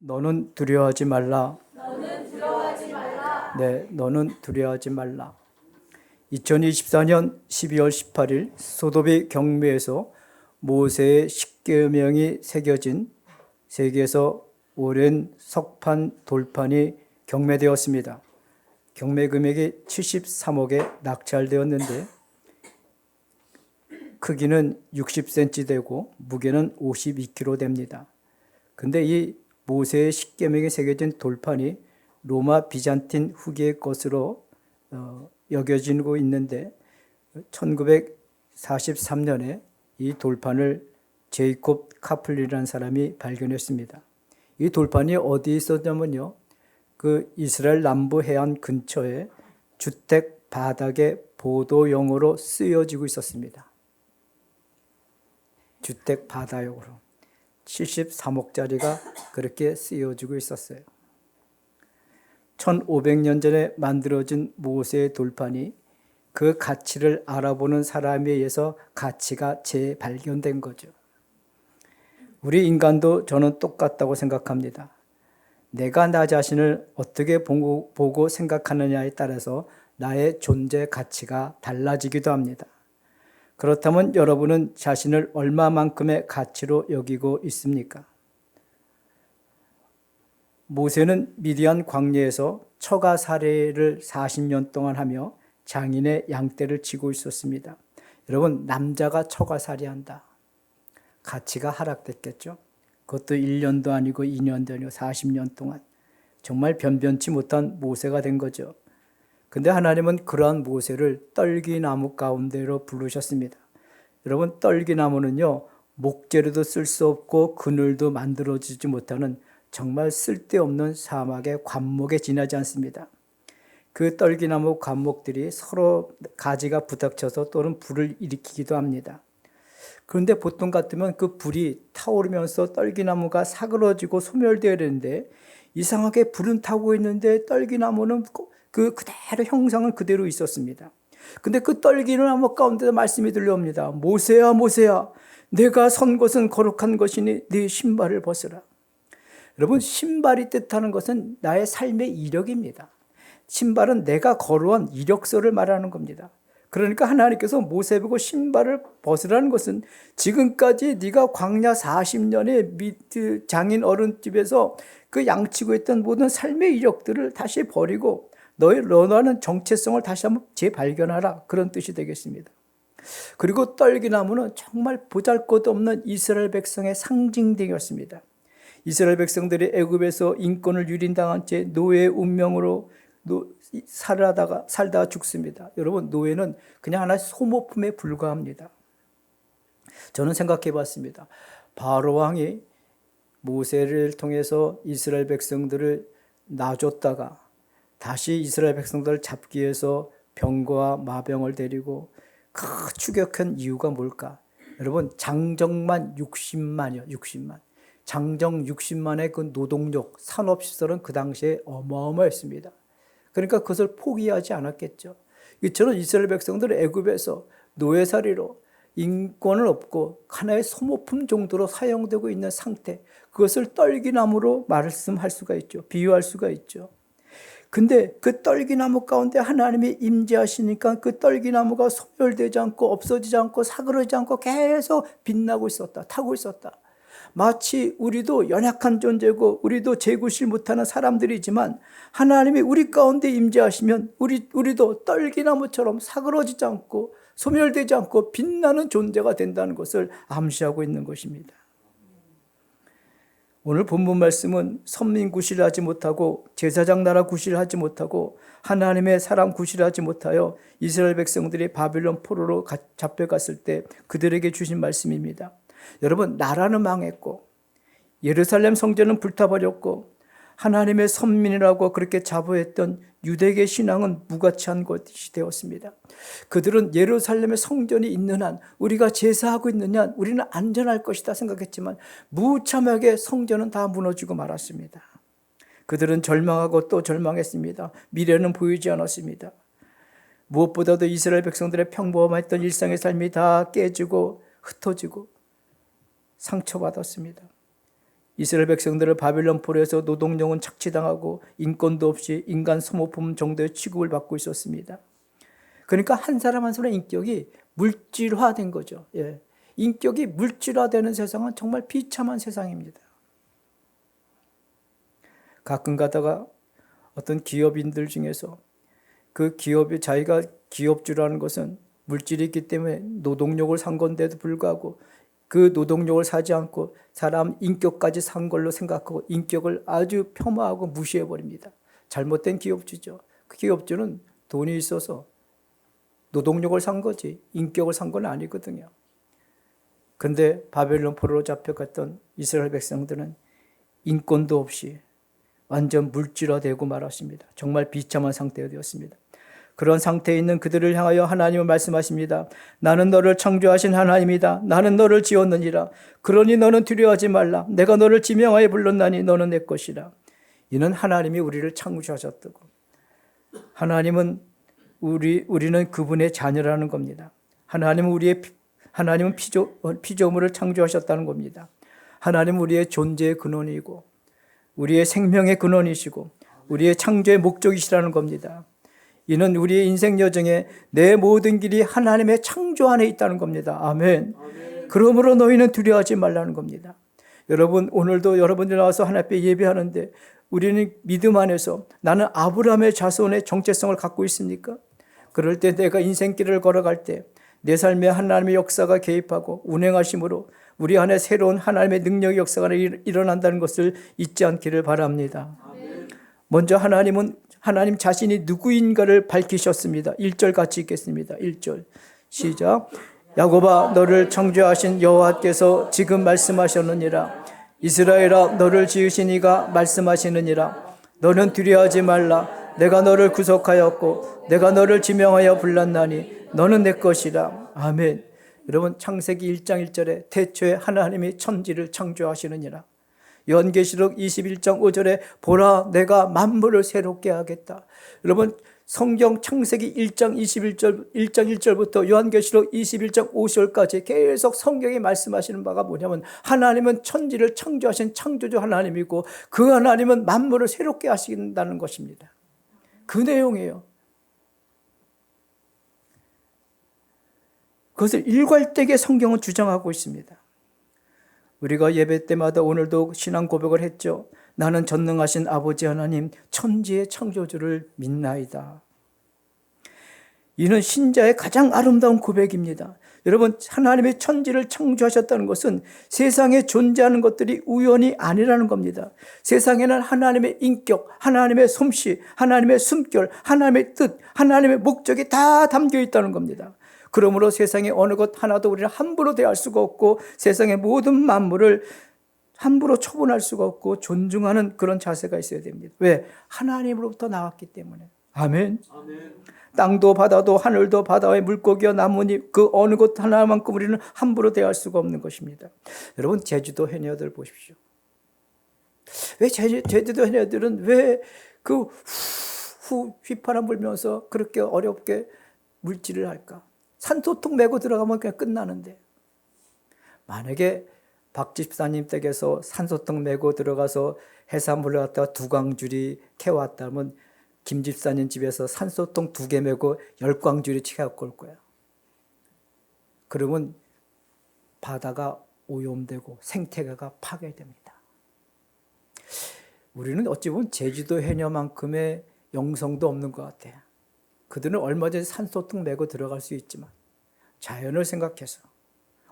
너는 두려워하지 말라. 너는 두려워하지 말라. 네, 너는 두려워하지 말라. 2024년 12월 18일 소도비 경매에서 모세의 십계명이 새겨진 세계에서 오랜 석판 돌판이 경매되었습니다. 경매 금액이 73억에 낙찰되었는데 크기는 60cm 되고 무게는 52kg 됩니다. 근데 이 모세의 십계명이 새겨진 돌판이 로마 비잔틴 후기의 것으로 여겨지고 있는데 1943년에 이 돌판을 제이콥 카플리라는 사람이 발견했습니다. 이 돌판이 어디에 있었냐면요, 그 이스라엘 남부 해안 근처에 주택 바닥에 보도용으로 쓰여지고 있었습니다. 주택 바닥용으로 73억짜리가 그렇게 쓰여지고 있었어요. 1500년 전에 만들어진 모세의 돌판이 그 가치를 알아보는 사람에 의해서 가치가 재발견된 거죠. 우리 인간도 저는 똑같다고 생각합니다. 내가 나 자신을 어떻게 보고 생각하느냐에 따라서 나의 존재 가치가 달라지기도 합니다. 그렇다면 여러분은 자신을 얼마만큼의 가치로 여기고 있습니까? 모세는 미디안 광야에서 처가 살해를 40년 동안 하며 장인의 양떼를 치고 있었습니다. 여러분, 남자가 처가 살해한다. 가치가 하락됐겠죠? 그것도 1년도 아니고 2년도 아니고 40년 동안. 정말 변변치 못한 모세가 된 거죠. 근데 하나님은 그러한 모세를 떨기나무 가운데로 부르셨습니다. 여러분, 떨기나무는요, 목재로도 쓸 수 없고 그늘도 만들어지지 못하는 정말 쓸데없는 사막의 관목에 지나지 않습니다. 그 떨기나무 관목들이 서로 가지가 부닥쳐서 또는 불을 일으키기도 합니다. 그런데 보통 같으면 그 불이 타오르면서 떨기나무가 사그러지고 소멸되어야 되는데 이상하게 불은 타고 있는데 떨기나무는 그대로 형상은 그대로 있었습니다. 근데 그 떨기나무 가운데서 말씀이 들려옵니다. 모세야, 모세야, 내가 선 곳은 거룩한 것이니 네 신발을 벗으라. 여러분, 신발이 뜻하는 것은 나의 삶의 이력입니다. 신발은 내가 걸어온 이력서를 말하는 겁니다. 그러니까 하나님께서 모세 보고 신발을 벗으라는 것은 지금까지 네가 광야 40년의 장인 어른 집에서 그 양치고 있던 모든 삶의 이력들을 다시 버리고 너는 정체성을 다시 한번 재발견하라, 그런 뜻이 되겠습니다. 그리고 떨기나무는 정말 보잘것없는 이스라엘 백성의 상징되었습니다. 이스라엘 백성들이 애굽에서 인권을 유린당한 채 노예의 운명으로 살다가 죽습니다. 여러분, 노예는 그냥 하나의 소모품에 불과합니다. 저는 생각해 봤습니다. 바로 왕이 모세를 통해서 이스라엘 백성들을 놔줬다가 다시 이스라엘 백성들을 잡기 위해서 병과 마병을 데리고 추격한 이유가 뭘까? 여러분, 장정만 60만이요. 60만. 장정 60만의 그 노동력, 산업시설은 그 당시에 어마어마했습니다. 그러니까 그것을 포기하지 않았겠죠. 이처럼 이스라엘 백성들은 애굽에서 노예살이로 인권을 얻고 하나의 소모품 정도로 사용되고 있는 상태, 그것을 떨기나무로 말씀할 수가 있죠. 비유할 수가 있죠. 근데 그 떨기나무 가운데 하나님이 임재하시니까 그 떨기나무가 소멸되지 않고 없어지지 않고 사그러지지 않고 계속 빛나고 있었다. 타고 있었다. 마치 우리도 연약한 존재고 우리도 재구실 못하는 사람들이지만 하나님이 우리 가운데 임재하시면 우리도 떨기나무처럼 사그러지지 않고 소멸되지 않고 빛나는 존재가 된다는 것을 암시하고 있는 것입니다. 오늘 본문 말씀은 선민 구실하지 못하고 제사장 나라 구실하지 못하고 하나님의 사람 구실하지 못하여 이스라엘 백성들이 바빌론 포로로 잡혀갔을 때 그들에게 주신 말씀입니다. 여러분, 나라는 망했고 예루살렘 성전은 불타버렸고 하나님의 선민이라고 그렇게 자부했던 유대계 신앙은 무가치한 것이 되었습니다. 그들은 예루살렘의 성전이 있는 한, 우리가 제사하고 있는 한 우리는 안전할 것이다 생각했지만 무참하게 성전은 다 무너지고 말았습니다. 그들은 절망하고 또 절망했습니다. 미래는 보이지 않았습니다. 무엇보다도 이스라엘 백성들의 평범했던 일상의 삶이 다 깨지고 흩어지고 상처받았습니다. 이스라엘 백성들을 바벨론 포로에서 노동력은 착취당하고 인권도 없이 인간 소모품 정도의 취급을 받고 있었습니다. 그러니까 한 사람 한 사람의 인격이 물질화된 거죠. 예. 인격이 물질화되는 세상은 정말 비참한 세상입니다. 가끔 가다가 어떤 기업인들 중에서 그 기업이 자기가 기업주라는 것은 물질이 있기 때문에 노동력을 산 건데도 불구하고 그 노동력을 사지 않고 사람 인격까지 산 걸로 생각하고 인격을 아주 폄하하고 무시해버립니다. 잘못된 기업주죠. 그 기업주는 돈이 있어서 노동력을 산 거지 인격을 산 건 아니거든요. 그런데 바벨론 포로로 잡혀갔던 이스라엘 백성들은 인권도 없이 완전 물질화되고 말았습니다. 정말 비참한 상태가 되었습니다. 그런 상태에 있는 그들을 향하여 하나님은 말씀하십니다. 나는 너를 창조하신 하나님이다. 나는 너를 지었느니라. 그러니 너는 두려워하지 말라. 내가 너를 지명하여 불렀나니 너는 내 것이라. 이는 하나님이 우리를 창조하셨다고. 하나님은 우리는 그분의 자녀라는 겁니다. 하나님은 피조물을 창조하셨다는 겁니다. 하나님은 우리의 존재의 근원이고 우리의 생명의 근원이시고 우리의 창조의 목적이시라는 겁니다. 이는 우리의 인생 여정에 내 모든 길이 하나님의 창조 안에 있다는 겁니다. 아멘. 그러므로 너희는 두려워하지 말라는 겁니다. 여러분 오늘도 여러분들 나와서 하나님 앞에 예배하는데 우리는 믿음 안에서 나는 아브라함의 자손의 정체성을 갖고 있습니까? 그럴 때 내가 인생길을 걸어갈 때 내 삶에 하나님의 역사가 개입하고 운행하심으로 우리 안에 새로운 하나님의 능력의 역사가 일어난다는 것을 잊지 않기를 바랍니다. 먼저 하나님 자신이 누구인가를 밝히셨습니다. 1절 같이 읽겠습니다. 1절 시작. 야곱아 너를 창조하신 여호와께서 지금 말씀하셨느니라. 이스라엘아 너를 지으신 이가 말씀하시느니라. 너는 두려워하지 말라. 내가 너를 구속하였고 내가 너를 지명하여 불렀나니 너는 내 것이라. 아멘. 여러분 창세기 1장 1절에 태초에 하나님이 천지를 창조하시느니라. 요한계시록 21장 5절에 보라 내가 만물을 새롭게 하겠다. 여러분 성경 창세기 1장 1절부터 요한계시록 21장 5절까지 계속 성경이 말씀하시는 바가 뭐냐면 하나님은 천지를 창조하신 창조주 하나님이고 그 하나님은 만물을 새롭게 하신다는 것입니다. 그 내용이에요. 그것을 일괄되게 성경은 주장하고 있습니다. 우리가 예배 때마다 오늘도 신앙 고백을 했죠. 나는 전능하신 아버지 하나님 천지의 창조주를 믿나이다. 이는 신자의 가장 아름다운 고백입니다. 여러분 하나님의 천지를 창조하셨다는 것은 세상에 존재하는 것들이 우연이 아니라는 겁니다. 세상에는 하나님의 인격, 하나님의 솜씨, 하나님의 숨결, 하나님의 뜻, 하나님의 목적이 다 담겨 있다는 겁니다. 그러므로 세상에 어느 것 하나도 우리는 함부로 대할 수가 없고 세상의 모든 만물을 함부로 처분할 수가 없고 존중하는 그런 자세가 있어야 됩니다. 왜? 하나님으로부터 나왔기 때문에. 아멘. 아멘. 땅도 바다도 하늘도 바다의 물고기와 나무니 그 어느 것 하나만큼 우리는 함부로 대할 수가 없는 것입니다. 여러분 제주도 해녀들 보십시오. 왜 제주도 해녀들은 왜 그 휘파람 불면서 그렇게 어렵게 물질을 할까? 산소통 메고 들어가면 그냥 끝나는데 만약에 박 집사님 댁에서 산소통 메고 들어가서 해산물을 갖다가 두광줄이 캐왔다면 김 집사님 집에서 산소통 2개 메고 10광줄이 채갖고 올 거야. 그러면 바다가 오염되고 생태계가 파괴됩니다. 우리는 어찌 보면 제주도 해녀만큼의 영성도 없는 것 같아요. 그들은 얼마든지 산소통 메고 들어갈 수 있지만 자연을 생각해서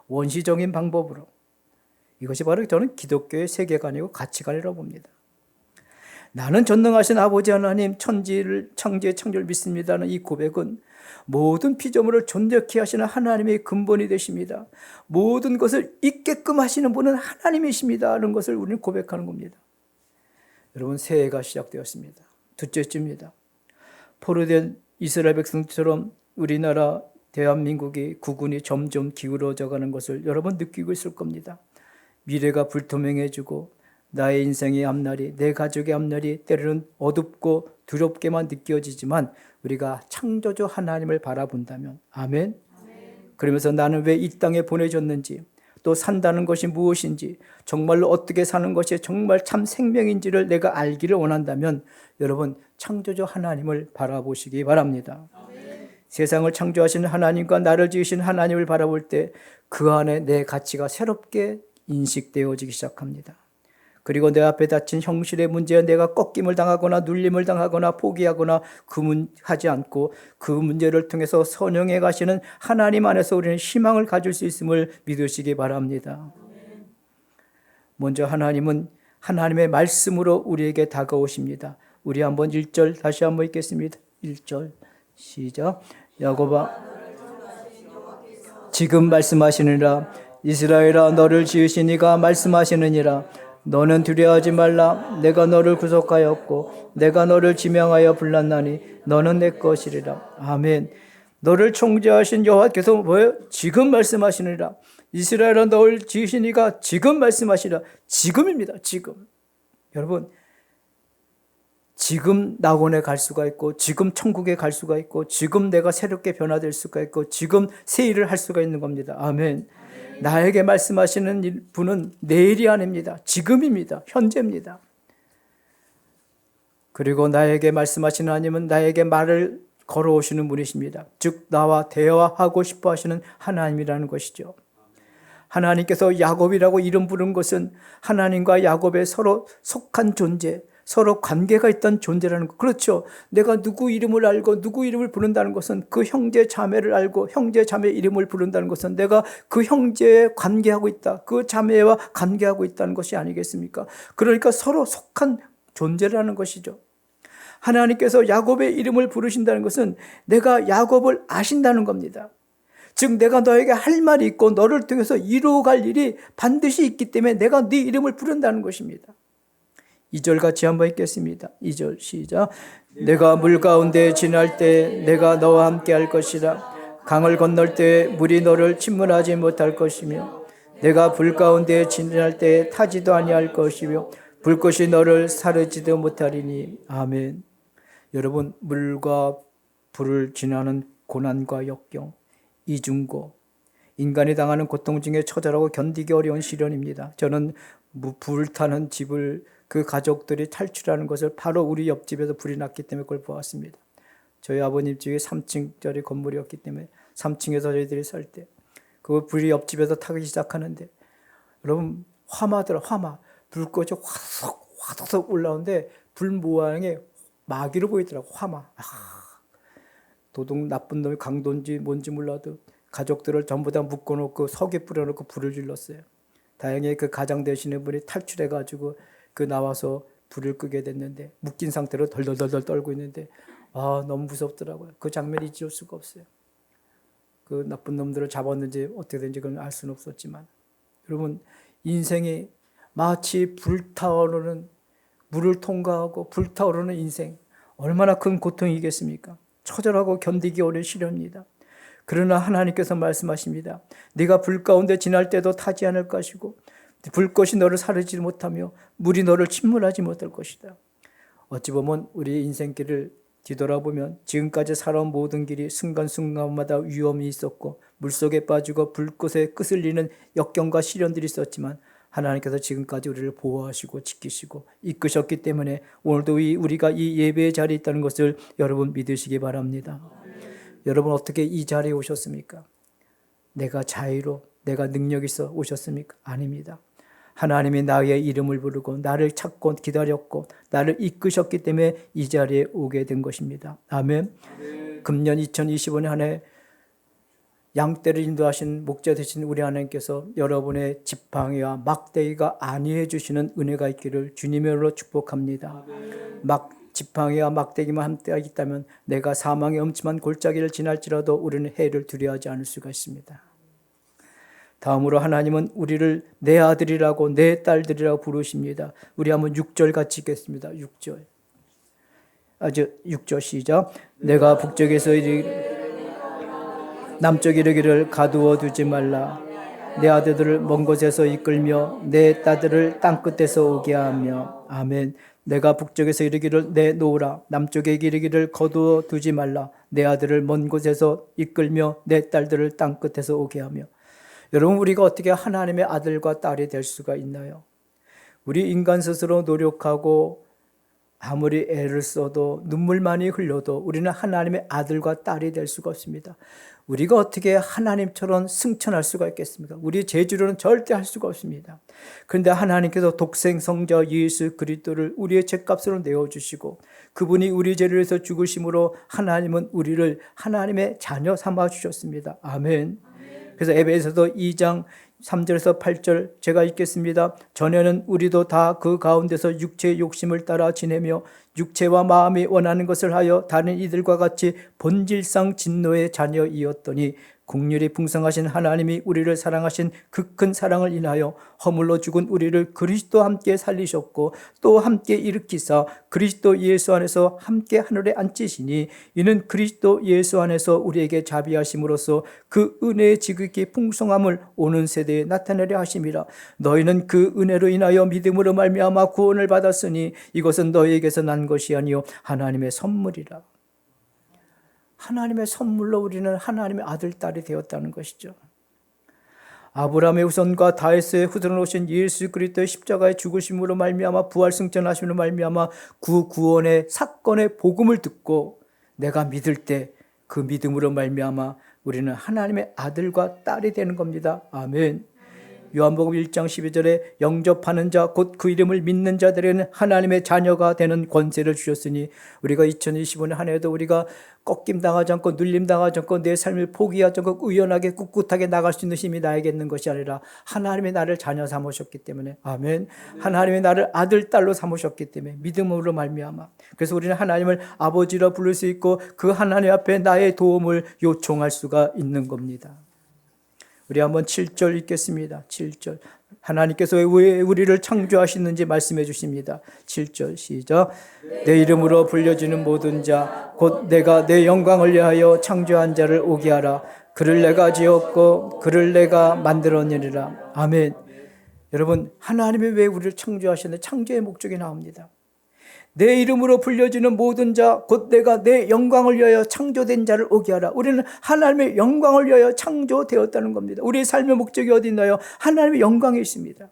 원시적인 방법으로 이것이 바로 저는 기독교의 세계관이고 가치관이라고 봅니다. 나는 전능하신 아버지 하나님 천지의 창조를 믿습니다는 이 고백은 모든 피조물을 존재케 하시는 하나님의 근본이 되십니다. 모든 것을 있게끔 하시는 분은 하나님이십니다 하는 것을 우리는 고백하는 겁니다. 여러분 새해가 시작되었습니다. 둘째 주입니다. 포로된 이스라엘 백성처럼 우리나라 대한민국의 국운이 점점 기울어져 가는 것을 여러분 느끼고 있을 겁니다. 미래가 불투명해지고 나의 인생의 앞날이 내 가족의 앞날이 때로는 어둡고 두렵게만 느껴지지만 우리가 창조주 하나님을 바라본다면 아멘. 그러면서 나는 왜 이 땅에 보내졌는지 또 산다는 것이 무엇인지, 정말로 어떻게 사는 것이 정말 참 생명인지를 내가 알기를 원한다면 여러분 창조주 하나님을 바라보시기 바랍니다. 세상을 창조하신 하나님과 나를 지으신 하나님을 바라볼 때 그 안에 내 가치가 새롭게 인식되어지기 시작합니다. 그리고 내 앞에 닥친 형실의 문제에 내가 꺾임을 당하거나 눌림을 당하거나 포기하거나 하지 않고 그 문제를 통해서 선영해 가시는 하나님 안에서 우리는 희망을 가질 수 있음을 믿으시기 바랍니다. 먼저 하나님은 하나님의 말씀으로 우리에게 다가오십니다. 우리 한번 1절 다시 한번 읽겠습니다. 1절 시작. 야곱아 지금 말씀하시느니라. 이스라엘아 너를 지으신 이가 말씀하시느니라. 너는 두려워하지 말라. 내가 너를 구속하였고 내가 너를 지명하여 불렀나니 너는 내 것이리라. 아멘. 너를 창조하신 여호와께서 뭐예요? 지금 말씀하시느니라. 이스라엘아 너를 지으신 이가 지금 말씀하시라. 지금입니다. 지금. 여러분 지금 낙원에 갈 수가 있고 지금 천국에 갈 수가 있고 지금 내가 새롭게 변화될 수가 있고 지금 새 일을 할 수가 있는 겁니다. 아멘. 나에게 말씀하시는 분은 내일이 아닙니다. 지금입니다. 현재입니다. 그리고 나에게 말씀하시는 하나님은 나에게 말을 걸어오시는 분이십니다. 즉 나와 대화하고 싶어 하시는 하나님이라는 것이죠. 하나님께서 야곱이라고 이름 부른 것은 하나님과 야곱의 서로 속한 존재, 서로 관계가 있던 존재라는 것. 그렇죠. 내가 누구 이름을 알고 누구 이름을 부른다는 것은 그 형제 자매를 알고 형제 자매 이름을 부른다는 것은 내가 그 형제에 관계하고 있다. 그 자매와 관계하고 있다는 것이 아니겠습니까? 그러니까 서로 속한 존재라는 것이죠. 하나님께서 야곱의 이름을 부르신다는 것은 내가 야곱을 아신다는 겁니다. 즉 내가 너에게 할 말이 있고 너를 통해서 이루어갈 일이 반드시 있기 때문에 내가 네 이름을 부른다는 것입니다. 2절 같이 한번 읽겠습니다. 2절 시작. 내가 물 가운데 지날 때 내가 너와 함께 할 것이라. 강을 건널 때 물이 너를 침몰하지 못할 것이며 내가 불 가운데 지날 때 타지도 아니할 것이며 불꽃이 너를 사르지도 못하리니. 아멘. 여러분 물과 불을 지나는 고난과 역경, 이중고, 인간이 당하는 고통 중에 처절하고 견디기 어려운 시련입니다. 저는 불타는 집을 그 가족들이 탈출하는 것을 바로 우리 옆집에서 불이 났기 때문에 그걸 보았습니다. 저희 아버님 집이 3층짜리 건물이었기 때문에 3층에서 저희들이 살 때 그 불이 옆집에서 타기 시작하는데 여러분 화마더라. 화마. 불꽃이 화덕 올라오는데 불 모양의 마귀로 보이더라고. 화마. 도둑 나쁜 놈이 강도인지 뭔지 몰라도 가족들을 전부 다 묶어놓고 석에 뿌려놓고 불을 질렀어요. 다행히 그 가장 되시는 분이 탈출해가지고 그 나와서 불을 끄게 됐는데 묶인 상태로 덜덜덜 떨고 있는데 너무 무섭더라고요. 그 장면이 잊을 수가 없어요. 그 나쁜 놈들을 잡았는지 어떻게 된지 그건 알 수는 없었지만 여러분 인생이 마치 불타오르는 물을 통과하고 불타오르는 인생 얼마나 큰 고통이겠습니까? 처절하고 견디기 어려운 시련입니다. 그러나 하나님께서 말씀하십니다. 네가 불 가운데 지날 때도 타지 않을 것이고 불꽃이 너를 사르지 못하며 물이 너를 침몰하지 못할 것이다. 어찌 보면 우리의 인생길을 뒤돌아보면 지금까지 살아온 모든 길이 순간순간마다 위험이 있었고 물속에 빠지고 불꽃에 끄슬리는 역경과 시련들이 있었지만 하나님께서 지금까지 우리를 보호하시고 지키시고 이끄셨기 때문에 오늘도 우리가 이 예배의 자리에 있다는 것을 여러분 믿으시기 바랍니다. 여러분 어떻게 이 자리에 오셨습니까? 내가 자유로 내가 능력 있어 오셨습니까? 아닙니다. 하나님이 나의 이름을 부르고 나를 찾고 기다렸고 나를 이끄셨기 때문에 이 자리에 오게 된 것입니다. 아멘. 금년 2025년 한 해 양떼를 인도하신 목자 되신 우리 하나님께서 여러분의 지팡이와 막대기가 안위해 주시는 은혜가 있기를 주님으로 축복합니다. 지팡이와 막대기만 함께 있다면 내가 사망의 엄침한 골짜기를 지날지라도 우리는 해를 두려워하지 않을 수가 있습니다. 다음으로 하나님은 우리를 내 아들이라고 내 딸들이라고 부르십니다. 우리 한번 6절 같이 읽겠습니다. 6절. 6절 시작. 내가 북쪽에서 남쪽 이르기를 가두어 두지 말라. 내 아들들을 먼 곳에서 이끌며 내 딸들을 땅끝에서 오게 하며. 아멘. 내가 북쪽에서 이르기를 내놓으라. 남쪽에 이르기를 거두어 두지 말라. 내 아들을 먼 곳에서 이끌며 내 딸들을 땅끝에서 오게 하며. 여러분, 우리가 어떻게 하나님의 아들과 딸이 될 수가 있나요? 우리 인간 스스로 노력하고 아무리 애를 써도 눈물 많이 흘려도 우리는 하나님의 아들과 딸이 될 수가 없습니다. 우리가 어떻게 하나님처럼 승천할 수가 있겠습니까? 우리 재주로는 절대 할 수가 없습니다. 그런데 하나님께서 독생 성자 예수 그리스도를 우리의 죄값으로 내어주시고 그분이 우리 죄를 위해서 죽으심으로 하나님은 우리를 하나님의 자녀 삼아 주셨습니다. 아멘. 그래서 에베소서 2장 3절에서 8절 제가 읽겠습니다. 전에는 우리도 다 그 가운데서 육체의 욕심을 따라 지내며 육체와 마음이 원하는 것을 하여 다른 이들과 같이 본질상 진노의 자녀이었더니 긍휼이 풍성하신 하나님이 우리를 사랑하신 그 큰 사랑을 인하여 허물로 죽은 우리를 그리스도와 함께 살리셨고 또 함께 일으키사 그리스도 예수 안에서 함께 하늘에 앉히시니 이는 그리스도 예수 안에서 우리에게 자비하심으로써 그 은혜의 지극히 풍성함을 오는 세대에 나타내려 하심이라. 너희는 그 은혜로 인하여 믿음으로 말미암아 구원을 받았으니 이것은 너희에게서 난 것이 아니요 하나님의 선물이라. 하나님의 선물로 우리는 하나님의 아들, 딸이 되었다는 것이죠. 아브라함의 후손과 다윗의 후손으로 오신 예수 그리스도의 십자가의 죽으심으로 말미암아 부활 승천하심으로 말미암아 구원의 사건의 복음을 듣고 내가 믿을 때 그 믿음으로 말미암아 우리는 하나님의 아들과 딸이 되는 겁니다. 아멘. 요한복음 1장 12절에 영접하는 자 곧 그 이름을 믿는 자들에게는 하나님의 자녀가 되는 권세를 주셨으니 우리가 2025년 한 해에도 우리가 꺾임당하지 않고 눌림당하지 않고 내 삶을 포기하지 않고 의연하게 꿋꿋하게 나갈 수 있는 힘이 나에게 있는 것이 아니라 하나님이 나를 자녀 삼으셨기 때문에 아멘. 하나님이 나를 아들, 딸로 삼으셨기 때문에 믿음으로 말미암아 그래서 우리는 하나님을 아버지라 부를 수 있고 그 하나님 앞에 나의 도움을 요청할 수가 있는 겁니다. 우리 한번 7절 읽겠습니다. 7절. 하나님께서 왜 우리를 창조하시는지 말씀해 주십니다. 7절 시작. 내 이름으로 불려지는 모든 자 곧 내가 내 영광을 위하여 창조한 자를 오게 하라. 그를 내가 지었고 그를 내가 만들었느니라. 아멘. 여러분, 하나님이 왜 우리를 창조하셨는지 창조의 목적이 나옵니다. 내 이름으로 불려지는 모든 자 곧 내가 내 영광을 위하여 창조된 자를 오게 하라. 우리는 하나님의 영광을 위하여 창조되었다는 겁니다. 우리의 삶의 목적이 어디 있나요? 하나님의 영광에 있습니다.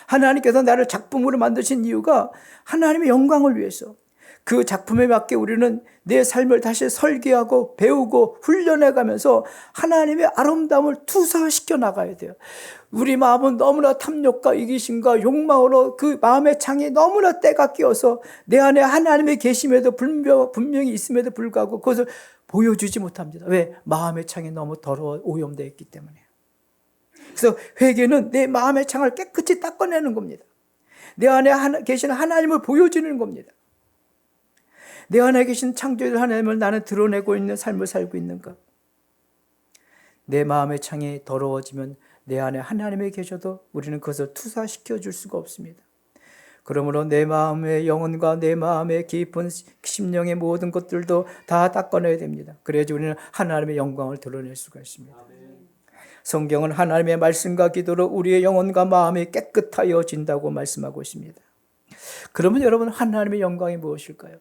하나님께서 나를 작품으로 만드신 이유가 하나님의 영광을 위해서. 그 작품에 맞게 우리는 내 삶을 다시 설계하고 배우고 훈련해가면서 하나님의 아름다움을 투사시켜 나가야 돼요. 우리 마음은 너무나 탐욕과 이기심과 욕망으로 그 마음의 창이 너무나 때가 끼어서 내 안에 하나님의 계심에도 분명히 있음에도 불구하고 그것을 보여주지 못합니다. 왜? 마음의 창이 너무 더러워 오염되어 있기 때문에. 그래서 회개는 내 마음의 창을 깨끗이 닦아내는 겁니다. 내 안에 계신 하나님을 보여주는 겁니다. 내 안에 계신 창조주 하나님을 나는 드러내고 있는 삶을 살고 있는가? 내 마음의 창이 더러워지면 내 안에 하나님이 계셔도 우리는 그것을 투사시켜 줄 수가 없습니다. 그러므로 내 마음의 영혼과 내 마음의 깊은 심령의 모든 것들도 다 닦아내야 됩니다. 그래야지 우리는 하나님의 영광을 드러낼 수가 있습니다. 성경은 하나님의 말씀과 기도로 우리의 영혼과 마음이 깨끗하여진다고 말씀하고 있습니다. 그러면 여러분, 하나님의 영광이 무엇일까요?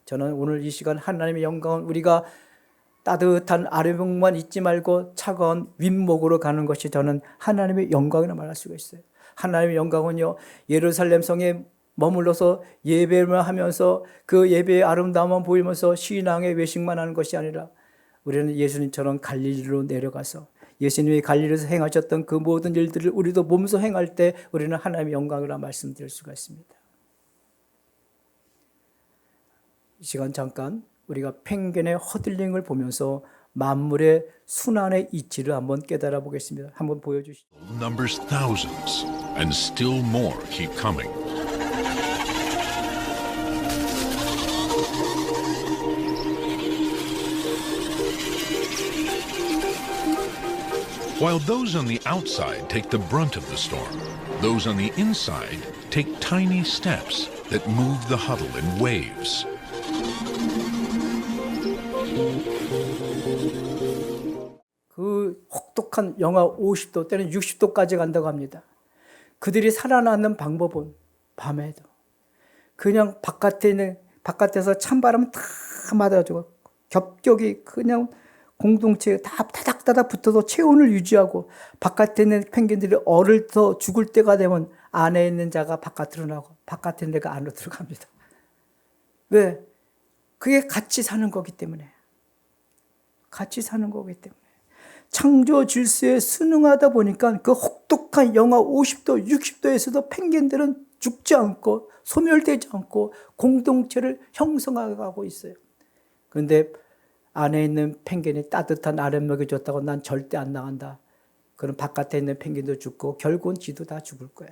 저는 오늘 이 시간 하나님의 영광은 우리가 따뜻한 아래목만 잊지 말고 차가운 윗목으로 가는 것이 저는 하나님의 영광이라 말할 수가 있어요. 하나님의 영광은요, 예루살렘 성에 머물러서 예배를 하면서 그 예배의 아름다움만 보이면서 신앙의 외식만 하는 것이 아니라 우리는 예수님처럼 갈릴리로 내려가서 예수님이 갈릴리에서 행하셨던 그 모든 일들을 우리도 몸소 행할 때 우리는 하나님의 영광이라 말씀드릴 수가 있습니다. 이 시간 잠깐 우리가 펭귄의 허들링을 보면서 만물의 순환의 이치를 한번 깨달아 보겠습니다. 한번 보여주시죠. Numbers thousands, and still more keep coming. While those on the outside take the brunt of the storm, those on the inside take tiny steps that move the huddle in waves. 그 혹독한 영하 50도 때는 60도까지 간다고 합니다. 그들이 살아남는 방법은 밤에도 그냥 바깥에서 찬바람 다 맞아가지고 겹겹이 그냥 공동체에 다 타닥타닥 붙어서 체온을 유지하고 바깥에 있는 펭귄들이 얼을 더 죽을 때가 되면 안에 있는 자가 바깥으로 나오고 바깥에 있는 자가 안으로 들어갑니다. 왜? 그게 같이 사는 거기 때문에. 같이 사는 거기 때문에. 창조 질서에 순응하다 보니까 그 혹독한 영하 50도, 60도에서도 펭귄들은 죽지 않고 소멸되지 않고 공동체를 형성하고 있어요. 그런데 안에 있는 펭귄이 따뜻한 아랫목이 좋다고 난 절대 안 나간다. 그럼 바깥에 있는 펭귄도 죽고 결국은 지도 다 죽을 거야.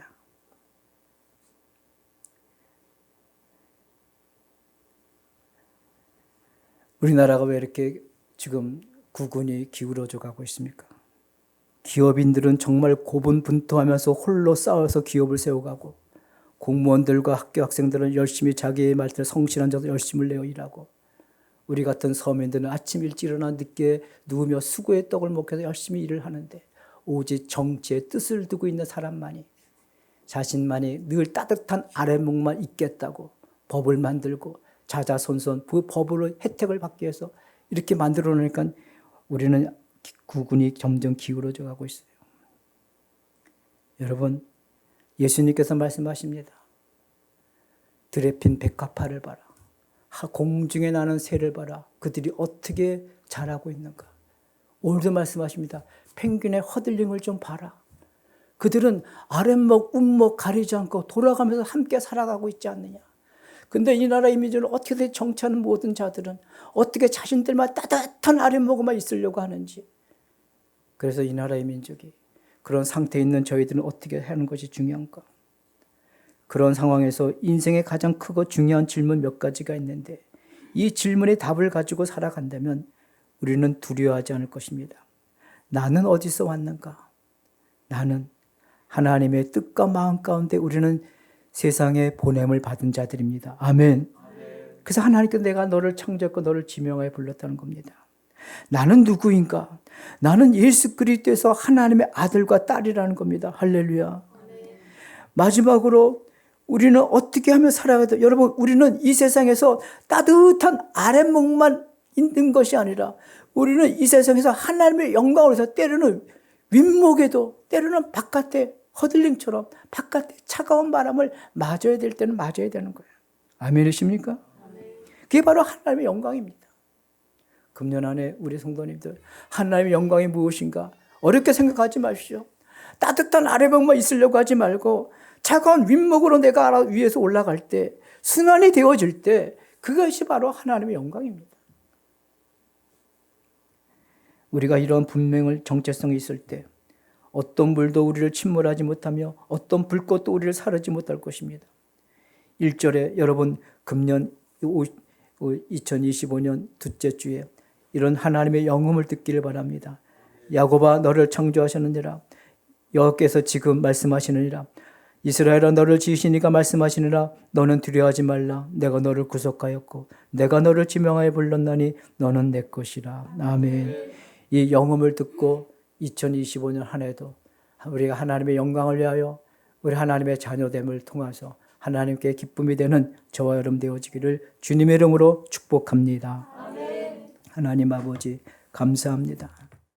우리나라가 왜 이렇게 지금 국군이 기울어져 가고 있습니까? 기업인들은 정말 고분분투하면서 홀로 싸워서 기업을 세워가고 공무원들과 학교 학생들은 열심히 자기의 말대로 성실한 자도 열심을 내어 일하고 우리 같은 서민들은 아침 일찍 일어나 늦게 누우며 수고의 떡을 먹여서 열심히 일을 하는데 오직 정치의 뜻을 두고 있는 사람만이 자신만이 늘 따뜻한 아랫목만 있겠다고 법을 만들고 자자손손 그 법으로 혜택을 받기 위해서 이렇게 만들어 놓으니까 우리는 국군이 점점 기울어져 가고 있어요. 여러분, 예수님께서 말씀하십니다. 들에 핀 백합화를 봐라. 공중에 나는 새를 봐라. 그들이 어떻게 자라고 있는가. 오늘도 말씀하십니다. 펭귄의 허들림을 좀 봐라. 그들은 아랫목, 윗목 가리지 않고 돌아가면서 함께 살아가고 있지 않느냐. 근데 이 나라 이민족을 어떻게 정치하는 모든 자들은 어떻게 자신들만 따뜻한 아랫목에만 있으려고 하는지. 그래서 이 나라의 민족이 그런 상태에 있는 저희들은 어떻게 하는 것이 중요한가. 그런 상황에서 인생의 가장 크고 중요한 질문 몇 가지가 있는데 이 질문의 답을 가지고 살아간다면 우리는 두려워하지 않을 것입니다. 나는 어디서 왔는가? 나는 하나님의 뜻과 마음 가운데 우리는 세상에 보냄을 받은 자들입니다. 아멘. 그래서 하나님께서 내가 너를 창조했고 너를 지명하여 불렀다는 겁니다. 나는 누구인가? 나는 예수 그리스도에서 하나님의 아들과 딸이라는 겁니다. 할렐루야. 마지막으로 우리는 어떻게 하면 살아가야 돼요? 여러분, 우리는 이 세상에서 따뜻한 아랫목만 있는 것이 아니라 우리는 이 세상에서 하나님의 영광을 위해서 때로는 윗목에도 때로는 바깥에 허들림처럼 바깥에 차가운 바람을 맞아야 될 때는 맞아야 되는 거예요. 아멘이십니까? 그게 바로 하나님의 영광입니다. 금년 안에 우리 성도님들 하나님의 영광이 무엇인가 어렵게 생각하지 마십시오. 따뜻한 아랫목만 있으려고 하지 말고 차가운 윗목으로 내가 위에서 올라갈 때 순환이 되어질 때 그것이 바로 하나님의 영광입니다. 우리가 이런 분명한 정체성이 있을 때 어떤 물도 우리를 침몰하지 못하며 어떤 불꽃도 우리를 사르지 못할 것입니다. 1절에 여러분 금년 2025년 둘째 주에 이런 하나님의 영음을 듣기를 바랍니다. 야곱아 너를 창조하셨느니라. 여호와께서 지금 말씀하시느니라. 이스라엘아 너를 지으시니까 말씀하시느라. 너는 두려워하지 말라. 내가 너를 구속하였고 내가 너를 지명하여 불렀나니 너는 내 것이라. 아멘. 이 영음을 듣고 2025년 한 해도 우리가 하나님의 영광을 위하여 우리 하나님의 자녀됨을 통해서 하나님께 기쁨이 되는 저와 여러분 되어지기를 주님의 이름으로 축복합니다. 아멘. 하나님 아버지 감사합니다.